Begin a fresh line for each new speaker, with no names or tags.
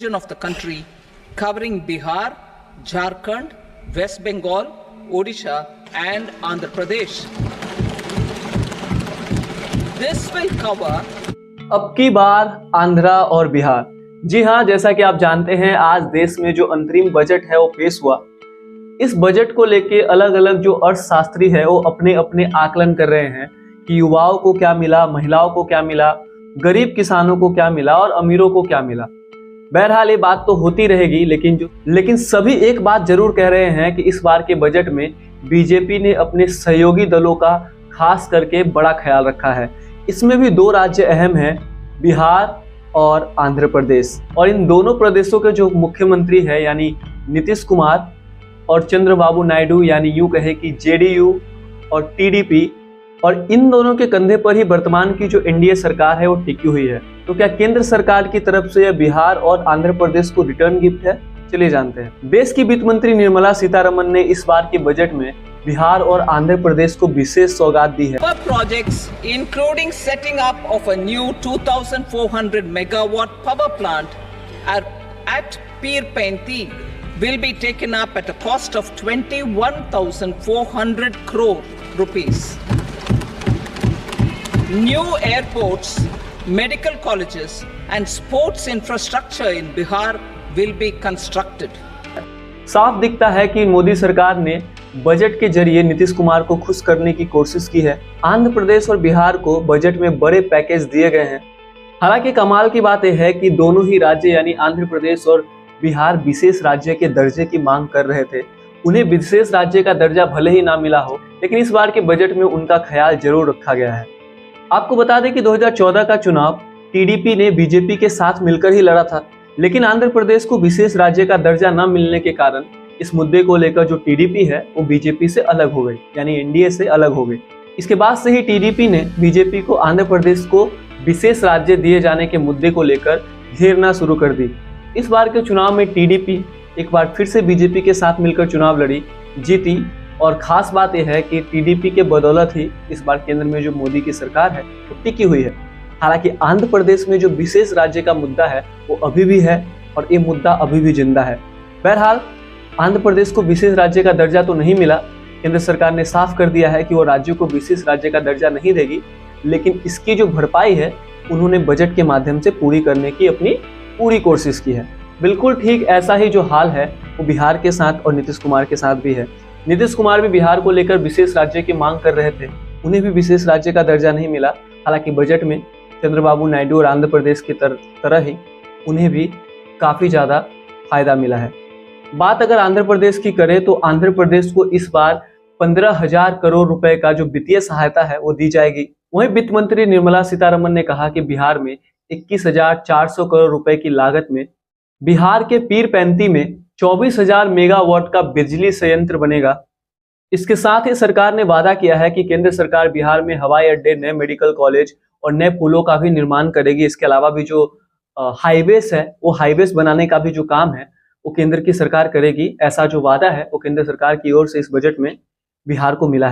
region of the country covering Bihar, Jharkhand, West Bengal, Odisha and Andhra Pradesh. This will cover
अब की बार आंध्रा और बिहार। जी हाँ, जैसा कि आप जानते हैं आज देश में जो अंतरिम बजट है वो पेश हुआ। इस बजट को लेके अलग अलग जो अर्थशास्त्री है वो अपने अपने आकलन कर रहे हैं कि युवाओं को क्या मिला, महिलाओं को क्या मिला, गरीब किसानों को क्या मिला और अमीरों को क्या मिला। बहरहाल ये बात तो होती रहेगी, लेकिन सभी एक बात जरूर कह रहे हैं कि इस बार के बजट में बीजेपी ने अपने सहयोगी दलों का खास करके बड़ा ख्याल रखा है। इसमें भी दो राज्य अहम हैं, बिहार और आंध्र प्रदेश। और इन दोनों प्रदेशों के जो मुख्यमंत्री है यानी नीतीश कुमार और चंद्रबाबू नायडू यानी यूं कहे कि जेडीयू और टीडीपी, और इन दोनों के कंधे पर ही वर्तमान की जो एनडीए सरकार है वो टिकी हुई है। तो क्या केंद्र सरकार की तरफ से बिहार और आंध्र प्रदेश को रिटर्न गिफ्ट है? चलिए जानते हैं। देश की वित्त मंत्री निर्मला सीतारमन ने इस बार के बजट में बिहार और आंध्र प्रदेश को विशेष सौगात दी है।
projects including setting up of a new 2400 megawatt power plant at Peerpanti will be taken up at a cost of 21,400 crore rupees. New airports, medical colleges and sports infrastructure in Bihar will be constructed.
साफ दिखता है कि मोदी सरकार ने budget के जरिए नीतीश कुमार को खुश करने की कोशिश की है। आंध्र प्रदेश और बिहार को बजट में बड़े पैकेज दिए गए हैं। हालांकि कमाल की बात यह है कि दोनों ही राज्य यानी आंध्र प्रदेश और बिहार विशेष राज्य के दर्जे की मांग कर रहे थे। उन्हें विशेष राज्य का दर्जा भले ही ना मिला हो, लेकिन इस बार के बजट में उनका ख्याल जरूर रखा गया है। आपको बता दें कि 2014 का चुनाव टीडीपी ने बीजेपी के साथ मिलकर ही लड़ा था, लेकिन आंध्र प्रदेश को विशेष राज्य का दर्जा न मिलने के कारण इस मुद्दे को लेकर जो टीडीपी है वो बीजेपी से अलग हो गई, यानी एनडीए से अलग हो गई। इसके बाद से ही टीडीपी ने बीजेपी को आंध्र प्रदेश को विशेष राज्य दिए जाने के मुद्दे को लेकर घेरना शुरू कर दी। इस बार के चुनाव में टीडीपी एक बार फिर से बीजेपी के साथ मिलकर चुनाव लड़ी, जीती। और खास बात यह है कि टीडीपी के बदौलत ही इस बार केंद्र में जो मोदी की सरकार है वो टिकी हुई है। हालांकि आंध्र प्रदेश में जो विशेष राज्य का मुद्दा है वो अभी भी है और ये मुद्दा अभी भी जिंदा है। बहरहाल आंध्र प्रदेश को विशेष राज्य का दर्जा तो नहीं मिला। केंद्र सरकार ने साफ कर दिया है कि वो राज्यों को विशेष राज्य का दर्जा नहीं देगी, लेकिन इसकी जो भरपाई है उन्होंने बजट के माध्यम से पूरी करने की अपनी पूरी कोशिश की है। बिल्कुल ठीक ऐसा ही जो हाल है वो बिहार के साथ और नीतीश कुमार के साथ भी है। नीतीश कुमार भी बिहार को लेकर विशेष राज्य की मांग कर रहे थे, उन्हें भी विशेष राज्य का दर्जा नहीं मिला। हालांकि बजट में चंद्रबाबू नायडू और आंध्र प्रदेश की तरह ही उन्हें भी काफ़ी ज़्यादा फायदा मिला है। बात अगर आंध्र प्रदेश की करें तो आंध्र प्रदेश को इस बार 15,000 करोड़ रुपए का जो वित्तीय सहायता है वो दी जाएगी। वहीं वित्त मंत्री निर्मला सीतारमन ने कहा कि बिहार में 21,400 करोड़ रुपए की लागत में बिहार के पीरपैंती में 24,000 मेगावाट का बिजली संयंत्र बनेगा। इसके साथ ही सरकार ने वादा किया है कि केंद्र सरकार बिहार में हवाई अड्डे, नए मेडिकल कॉलेज और नए पुलों का भी निर्माण करेगी। इसके अलावा भी जो हाईवेज है वो हाईवेज बनाने का भी जो काम है वो केंद्र की सरकार करेगी। ऐसा जो वादा है वो केंद्र सरकार की ओर से इस बजट में बिहार को मिला है।